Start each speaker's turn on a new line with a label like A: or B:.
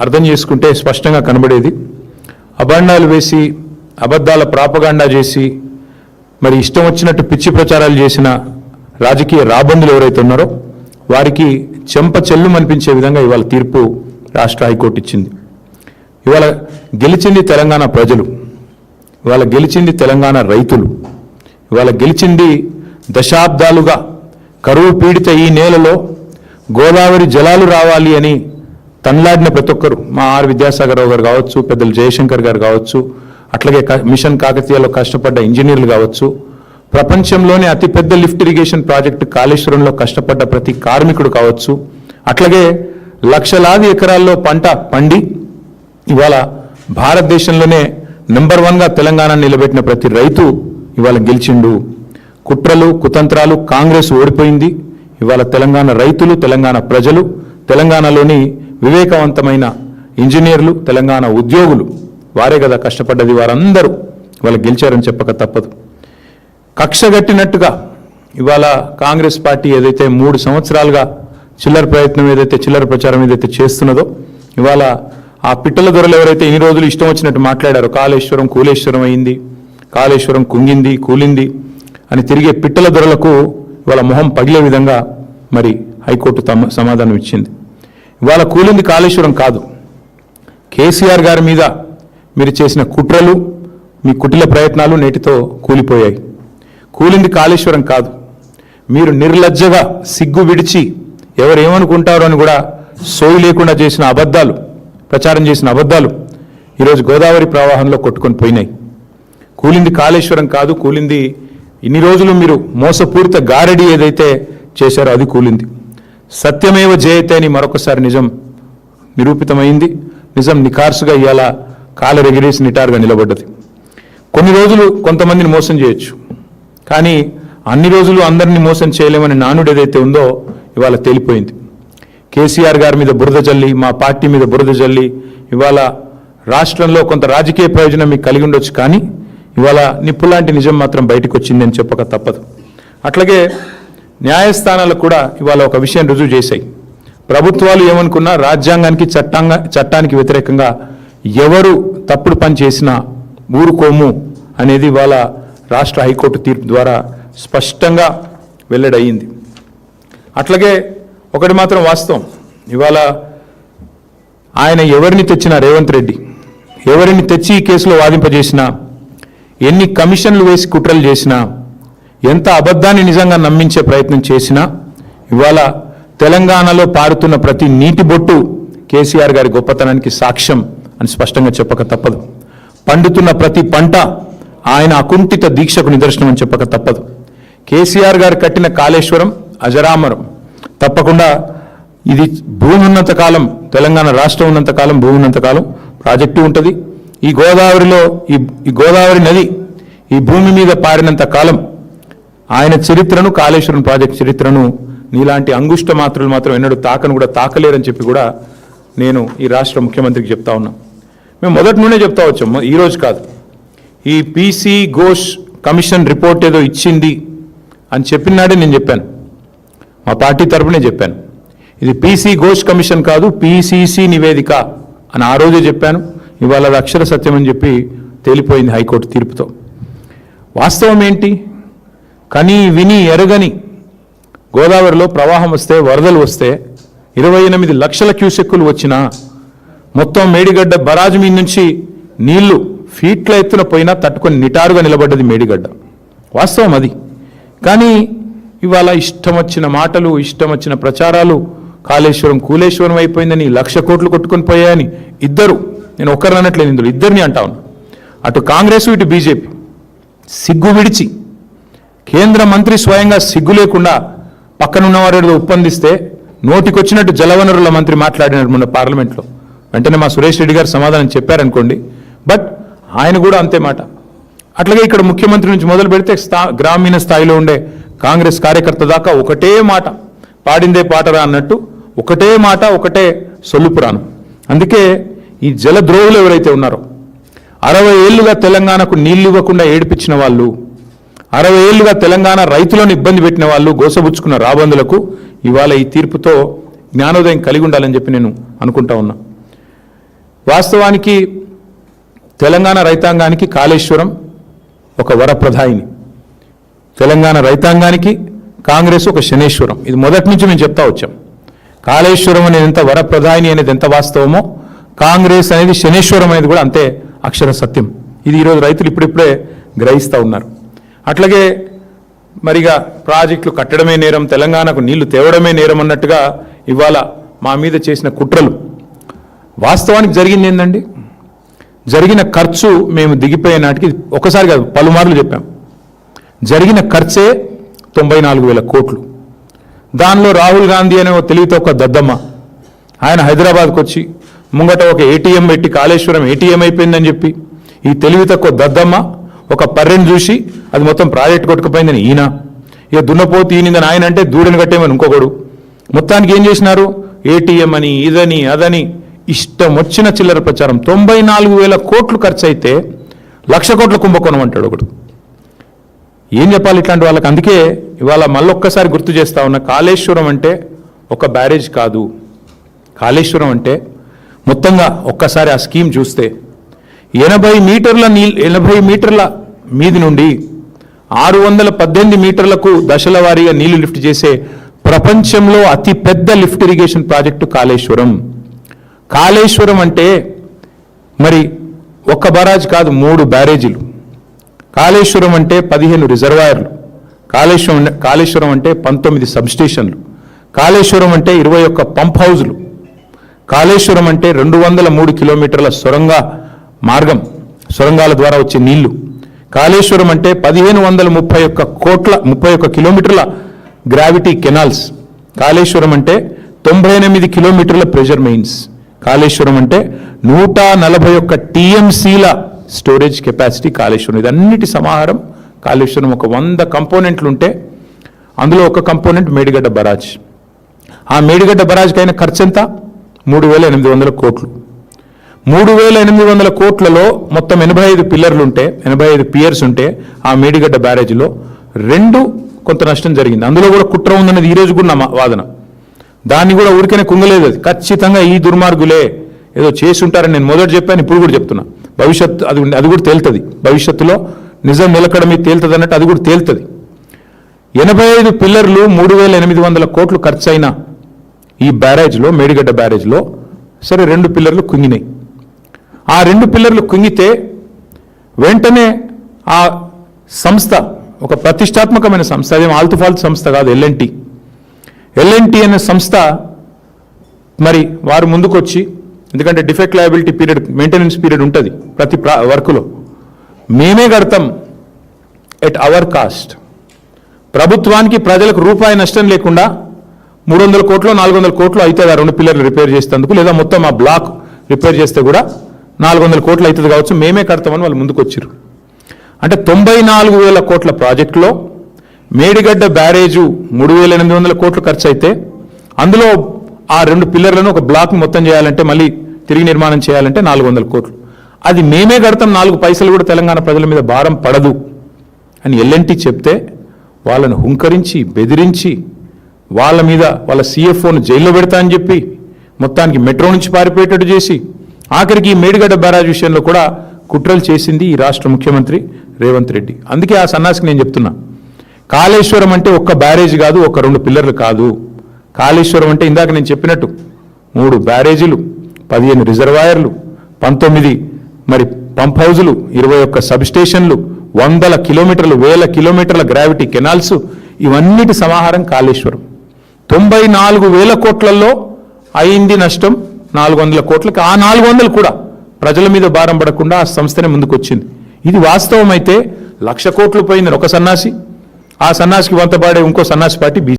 A: అర్థం చేసుకుంటే స్పష్టంగా కనబడేది. అభండాలు వేసి అబద్ధాల ప్రాపగాండా చేసి మరి ఇష్టం వచ్చినట్టు పిచ్చి ప్రచారాలు చేసిన రాజకీయ రాబందులు ఎవరైతే ఉన్నారో వారికి చెంప చెల్లుమనిపించే విధంగా ఇవాళ తీర్పు రాష్ట్ర హైకోర్టు ఇచ్చింది. ఇవాళ గెలిచింది తెలంగాణ ప్రజలు, ఇవాళ గెలిచింది తెలంగాణ రైతులు, ఇవాళ గెలిచింది దశాబ్దాలుగా కరువు పీడిత ఈ నేలలో గోదావరి జలాలు రావాలి అని తన్లాడిన ప్రతి ఒక్కరు, మా ఆర్ విద్యాసాగరరావు గారు కావచ్చు, పెద్దలు జయశంకర్ గారు కావచ్చు, అట్లాగే మిషన్ కాకతీయలో కష్టపడ్డ ఇంజనీర్లు కావచ్చు, ప్రపంచంలోనే అతిపెద్ద లిఫ్ట్ ఇరిగేషన్ ప్రాజెక్టు కాళేశ్వరంలో కష్టపడ్డ ప్రతి కార్మికుడు కావచ్చు, అట్లాగే లక్షలాది ఎకరాల్లో పంట పండి ఇవాళ భారతదేశంలోనే నెంబర్ 1గా తెలంగాణ నిలబెట్టిన ప్రతి రైతు ఇవాళ గెలిచిండు. కుట్రలు కుతంత్రాలు కాంగ్రెస్ ఓడిపోయింది. ఇవాళ తెలంగాణ రైతులు, తెలంగాణ ప్రజలు, తెలంగాణలోని వివేకవంతమైన ఇంజనీర్లు, తెలంగాణ ఉద్యోగులు వారే కదా కష్టపడ్డది, వారందరూ ఇవాళ గెలిచారని చెప్పక తప్పదు. కక్షగట్టినట్టుగా ఇవాళ కాంగ్రెస్ పార్టీ ఏదైతే 3 సంవత్సరాలుగా చిల్లర ప్రచారం ఏదైతే చేస్తున్నదో ఇవాళ ఆ పిట్టల దొరలు ఎవరైతే ఇన్ని రోజులు ఇష్టం వచ్చినట్టు మాట్లాడారో కాళేశ్వరం కూలేశ్వరం అయింది, కాళేశ్వరం కుంగింది కూలింది అని తిరిగే పిట్టల దొరలకు ఇవాళ మొహం పగిలే విధంగా మరి హైకోర్టు సమాధానం ఇచ్చింది. ఇవాళ కూలింది కాళేశ్వరం కాదు, కేసీఆర్ గారి మీద మీరు చేసిన కుట్రలు, మీ కుటిల ప్రయత్నాలు నేటితో కూలిపోయాయి. కూలింది కాళేశ్వరం కాదు, మీరు నిర్లజ్జగా సిగ్గు విడిచి ఎవరేమనుకుంటారో అని కూడా సోయి లేకుండా చేసిన అబద్ధాలు, ప్రచారం చేసిన అబద్ధాలు ఈరోజు గోదావరి ప్రవాహంలో కొట్టుకొని పోయినాయి. కూలింది కాళేశ్వరం కాదు, కూలింది ఇన్ని రోజులు మీరు మోసపూరిత గారడి ఏదైతే చేశారో అది కూలింది. సత్యమేవ జయతే అని మరొకసారి నిజం నిరూపితమైంది. నిజం నిఖార్సుగా ఇవాళ కాలరెగిరేసి నిటారుగా నిలబడ్డది. కొన్ని రోజులు కొంతమందిని మోసం చేయొచ్చు, కానీ అన్ని రోజులు అందరినీ మోసం చేయలేమని నానుడు ఏదైతే ఉందో ఇవాళ తేలిపోయింది. కేసీఆర్ గారి మీద బురద జల్లి, మా పార్టీ మీద బురద జల్లి ఇవాళ రాష్ట్రంలో కొంత రాజకీయ ప్రయోజనం మీకు కలిగి ఉండొచ్చు, కానీ ఇవాళ నిప్పులాంటి నిజం మాత్రం బయటకు వచ్చిందని చెప్పక తప్పదు. అట్లాగే న్యాయస్థానాలకు కూడా ఇవాళ ఒక విషయం రుజువు చేశాయి. ప్రభుత్వాలు ఏమనుకున్నా రాజ్యాంగానికి చట్టానికి వ్యతిరేకంగా ఎవరు తప్పుడు పని చేసినా ఊరుకోము అనేది ఇవాళ రాష్ట్ర హైకోర్టు తీర్పు ద్వారా స్పష్టంగా వెల్లడయింది. అట్లాగే ఒకటి మాత్రం వాస్తవం, ఇవాళ ఆయన ఎవరిని తెచ్చినా, రేవంత్ రెడ్డి ఎవరిని తెచ్చి ఈ కేసులో వాదింపజేసినా, ఎన్ని కమిషన్లు వేసి కుట్రలు చేసినా, ఎంత అబద్ధాన్ని నిజంగా నమ్మించే ప్రయత్నం చేసినా ఇవాళ తెలంగాణలో పారుతున్న ప్రతి నీటి బొట్టు కేసీఆర్ గారి గొప్పతనానికి సాక్ష్యం అని స్పష్టంగా చెప్పక తప్పదు. పండుతున్న ప్రతి పంట ఆయన అకుంఠిత దీక్షకు నిదర్శనం అని చెప్పక తప్పదు. కేసీఆర్ గారు కట్టిన కాళేశ్వరం అజరామరం, తప్పకుండా ఇది భూమి ఉన్నంతకాలం, తెలంగాణ రాష్ట్రం ఉన్నంతకాలం, భూమి ఉన్నంతకాలం ప్రాజెక్టు ఉంటుంది. ఈ గోదావరిలో ఈ గోదావరి నది ఈ భూమి మీద పారినంత కాలం ఆయన చరిత్రను, కాళేశ్వరం ప్రాజెక్టు చరిత్రను నీలాంటి అంగుష్ట మాత్రులు మాత్రం ఎన్నడూ కూడా తాకలేరని చెప్పి కూడా నేను ఈ రాష్ట్ర ముఖ్యమంత్రికి చెప్తా ఉన్నా. మేము మొదటి నుండే చెప్తా వచ్చాం, ఈరోజు కాదు. ఈ పీసీ ఘోష్ కమిషన్ రిపోర్ట్ ఏదో ఇచ్చింది అని చెప్పినాడే నేను చెప్పాను, మా పార్టీ తరపునే చెప్పాను. ఇది పీసీ ఘోష్ కమిషన్ కాదు, పీసీసీ నివేదిక అని ఆ రోజే చెప్పాను. ఇవాళ అది అక్షర సత్యం అని చెప్పి తేలిపోయింది హైకోర్టు తీర్పుతో. వాస్తవం ఏంటి? కని విని ఎరగని గోదావరిలో ప్రవాహం వస్తే, వరదలు వస్తే 28 లక్షల క్యూసెక్కులు వచ్చినా, మొత్తం మేడిగడ్డ బరాజు మీద నుంచి నీళ్లు ఫీట్ల ఎత్తున పోయినా తట్టుకొని నిటారుగా నిలబడ్డది మేడిగడ్డ. వాస్తవం అది. కానీ ఇవాళ ఇష్టం వచ్చిన మాటలు, ఇష్టం వచ్చిన ప్రచారాలు, కాళేశ్వరం కూలేశ్వరం అయిపోయిందని, 1,00,000 కోట్లు కొట్టుకొని పోయాయని ఇద్దరు, నేను ఒక్కరు అనట్లేదు, ఇందులో ఇద్దరిని అంటా ఉన్నా, అటు కాంగ్రెస్ ఇటు బీజేపీ సిగ్గు విడిచి, కేంద్ర మంత్రి స్వయంగా సిగ్గు లేకుండా పక్కనున్నవారు ఒప్పందిస్తే నోటికొచ్చినట్టు జలవనరుల మంత్రి మాట్లాడినారు మొన్న పార్లమెంట్లో. వెంటనే మా సురేష్ రెడ్డి గారు సమాధానం చెప్పారనుకోండి, బట్ ఆయన కూడా అంతే మాట. అట్లాగే ఇక్కడ ముఖ్యమంత్రి నుంచి మొదలు పెడితే గ్రామీణ స్థాయిలో ఉండే కాంగ్రెస్ కార్యకర్త దాకా ఒకటే మాట, పాడిందే పాటరా అన్నట్టు ఒకటే మాట, ఒకటే సొల్లు పురాణం. అందుకే ఈ జలద్రోహులు ఎవరైతే ఉన్నారో, 60 ఏళ్లుగా తెలంగాణకు నీళ్లు ఇవ్వకుండా ఏడిపించిన వాళ్ళు, 60 ఏళ్లుగా తెలంగాణ రైతులను ఇబ్బంది పెట్టిన వాళ్ళు, గోసబుచ్చుకున్న రాబందులకు ఇవాళ ఈ తీర్పుతో జ్ఞానోదయం కలిగి ఉండాలని చెప్పి నేను అనుకుంటా ఉన్నా. వాస్తవానికి తెలంగాణ రైతాంగానికి కాళేశ్వరం ఒక వరప్రదాయిని, తెలంగాణ రైతాంగానికి కాంగ్రెస్ ఒక శనేశ్వరం. ఇది మొదటి నుంచి మేము చెప్తా వచ్చాం. కాళేశ్వరం అనేది ఎంత వరప్రదాయిని అనేది ఎంత వాస్తవమో, కాంగ్రెస్ అనేది శనేశ్వరం అనేది కూడా అంతే అక్షర సత్యం. ఇది ఈరోజు రైతులు ఇప్పుడిప్పుడే గ్రహిస్తూ ఉన్నారు. అట్లాగే మరిగా ప్రాజెక్టులు కట్టడమే నేరం, తెలంగాణకు నీళ్లు తేవడమే నేరం అన్నట్టుగా ఇవాళ మా మీద చేసిన కుట్రలు. వాస్తవానికి జరిగింది ఏందండి? జరిగిన ఖర్చు మేము దిగిపోయే నాటికి ఒకసారి కాదు పలుమార్లు చెప్పాం. జరిగిన ఖర్చే 94,000 కోట్లు. దానిలో రాహుల్ గాంధీ అనే తెలివితో ఒక దద్దమ్మ ఆయన హైదరాబాద్కు వచ్చి ముంగట ఒక ఏటీఎం పెట్టి కాళేశ్వరం ఏటీఎం అయిపోయిందని చెప్పి ఈ తెలివి తక్కువ దద్దమ్మ ఒక పర్రెని చూసి అది మొత్తం ప్రాజెక్ట్ కొట్టుకుపోయిందని ఈయన, ఇక దున్నపోతు ఈయనిందని ఆయన అంటే దూడని కట్టేమని ఇంకొకడు. మొత్తానికి ఏం చేసినారు? ఏటీఎం అని ఇదని అదని ఇష్టం వచ్చిన చిల్లర ప్రచారం. 94,000 కోట్లు ఖర్చు అయితే 1,00,000 కోట్ల కుంభకోణం అంటాడు ఒకడు. ఏం చెప్పాలి ఇట్లాంటి వాళ్ళకి? అందుకే ఇవాళ మళ్ళొక్కసారి గుర్తు చేస్తా ఉన్నా, కాళేశ్వరం అంటే ఒక బ్యారేజ్ కాదు. కాళేశ్వరం అంటే మొత్తంగా ఒక్కసారి ఆ స్కీమ్ చూస్తే 80 మీటర్ల మీది నుండి 618 మీటర్లకు దశల వారీగా నీళ్లు లిఫ్ట్ చేసే ప్రపంచంలో అతి పెద్ద lift irrigation project Kaleshwaram. Kaleshwaram అంటే మరి ఒక్క బరాజ్ కాదు, 3 బ్యారేజీలు. కాళేశ్వరం అంటే 15 రిజర్వాయర్లు. కాళేశ్వరం అంటే 19 సబ్స్టేషన్లు. కాళేశ్వరం అంటే 21 పంప్ హౌజులు. కాళేశ్వరం అంటే 203 కిలోమీటర్ల సొరంగాల ద్వారా వచ్చే నీళ్లు. కాళేశ్వరం అంటే 1,531 కిలోమీటర్ల గ్రావిటీ కెనాల్స్. కాళేశ్వరం అంటే 98 కిలోమీటర్ల ప్రెషర్ మెయిన్స్. కాళేశ్వరం అంటే 141 టీఎంసీల స్టోరేజ్ కెపాసిటీ కాళేశ్వరం. ఇదన్నిటి సమాహారం కాళేశ్వరం. ఒక 100 కంపోనెంట్లు ఉంటే అందులో ఒక కంపోనెంట్ మేడిగడ్డ బరాజ్. ఆ మేడిగడ్డ బరాజ్కి అయిన ఖర్చు ఎంత? 3,800 కోట్లు. 3,800 కోట్లలో మొత్తం 85 పిల్లర్లు ఉంటే, 85 పియర్స్ ఉంటే ఆ మేడిగడ్డ బ్యారేజ్లో 2 కొంత నష్టం జరిగింది. అందులో కూడా కుట్ర ఉందన్నది ఈరోజు కూడా నా వాదన. దాన్ని కూడా ఊరికనే కుంగలేదు. అది ఖచ్చితంగా ఈ దుర్మార్గులే ఏదో చేసి ఉంటారని నేను మొదటి చెప్పాను, ఇప్పుడు కూడా చెప్తున్నా. భవిష్యత్తు అది కూడా తేలుతుంది. భవిష్యత్తులో నిజం నిలకడ మీద తేలుతుంది అన్నట్టు అది కూడా తేలుతుంది. 85 పిల్లర్లు 3,800 కోట్లు ఖర్చు అయిన ఈ బ్యారేజ్లో, మేడిగడ్డ బ్యారేజ్లో సరే 2 పిల్లర్లు కుంగినాయి. ఆ 2 పిల్లర్లు కుంగితే వెంటనే ఆ సంస్థ ఒక ప్రతిష్టాత్మకమైన సంస్థ, అదేం ఆల్తుఫాల్తు సంస్థ కాదు, ఎల్ఎన్టీ అనే సంస్థ మరి వారు ముందుకొచ్చి, ఎందుకంటే defect liability period, maintenance period ఉంటుంది ప్రతి వర్కులో, మేమే కడతాం ఎట్ అవర్ కాస్ట్, ప్రభుత్వానికి ప్రజలకు రూపాయి నష్టం లేకుండా 300 కోట్లు 400 కోట్లు అవుతుంది ఆ 2 పిల్లర్లు రిపేర్ చేసేందుకు, లేదా మొత్తం ఆ బ్లాక్ రిపేర్ చేస్తే కూడా 400 కోట్లు అవుతుంది కావచ్చు, మేమే కడతామని వాళ్ళు ముందుకు వచ్చారు. అంటే 94,000 కోట్ల ప్రాజెక్టులో మేడిగడ్డ బ్యారేజు 3,800 కోట్లు ఖర్చు అయితే అందులో ఆ 2 పిల్లర్లను ఒక బ్లాక్ మొత్తం చేయాలంటే, మళ్ళీ తిరిగి నిర్మాణం చేయాలంటే 400 కోట్లు. అది మేమే కడతాం, 4 పైసలు కూడా తెలంగాణ ప్రజల మీద భారం పడదు అని ఎల్ఎన్టీ చెప్తే వాళ్ళను హుంకరించి బెదిరించి వాళ్ళ మీద వాళ్ళ CFOను జైల్లో పెడతా అని చెప్పి మొత్తానికి మెట్రో నుంచి పారిపోయేటట్టు చేసి ఆఖరికి ఈ మేడిగడ్డ బ్యారేజ్ విషయంలో కూడా కుట్రలు చేసింది ఈ రాష్ట్ర ముఖ్యమంత్రి రేవంత్ రెడ్డి. అందుకే ఆ సన్నాసికి నేను చెప్తున్నా, కాళేశ్వరం అంటే ఒక్క బ్యారేజ్ కాదు, ఒక 2 పిల్లర్లు కాదు. కాళేశ్వరం అంటే ఇందాక నేను చెప్పినట్టు 3 బ్యారేజీలు, 15 రిజర్వాయర్లు, 19 మరి పంప్ హౌజులు, 21 సబ్స్టేషన్లు, 100 కిలోమీటర్లు, 1000 కిలోమీటర్ల గ్రావిటీ కెనాల్స్, ఇవన్నిటి సమాహారం కాళేశ్వరం. 94,000 కోట్లలో అయింది నష్టం 400 కోట్లకి. ఆ 400 కూడా ప్రజల మీద భారం పడకుండా ఆ సంస్థనే ముందుకు వచ్చింది. ఇది వాస్తవం అయితే 1,00,000 కోట్లు పోయింది ఒక సన్నాసి, ఆ సన్నాసికి వంతపాడే ఇంకో సన్నాసి పార్టీ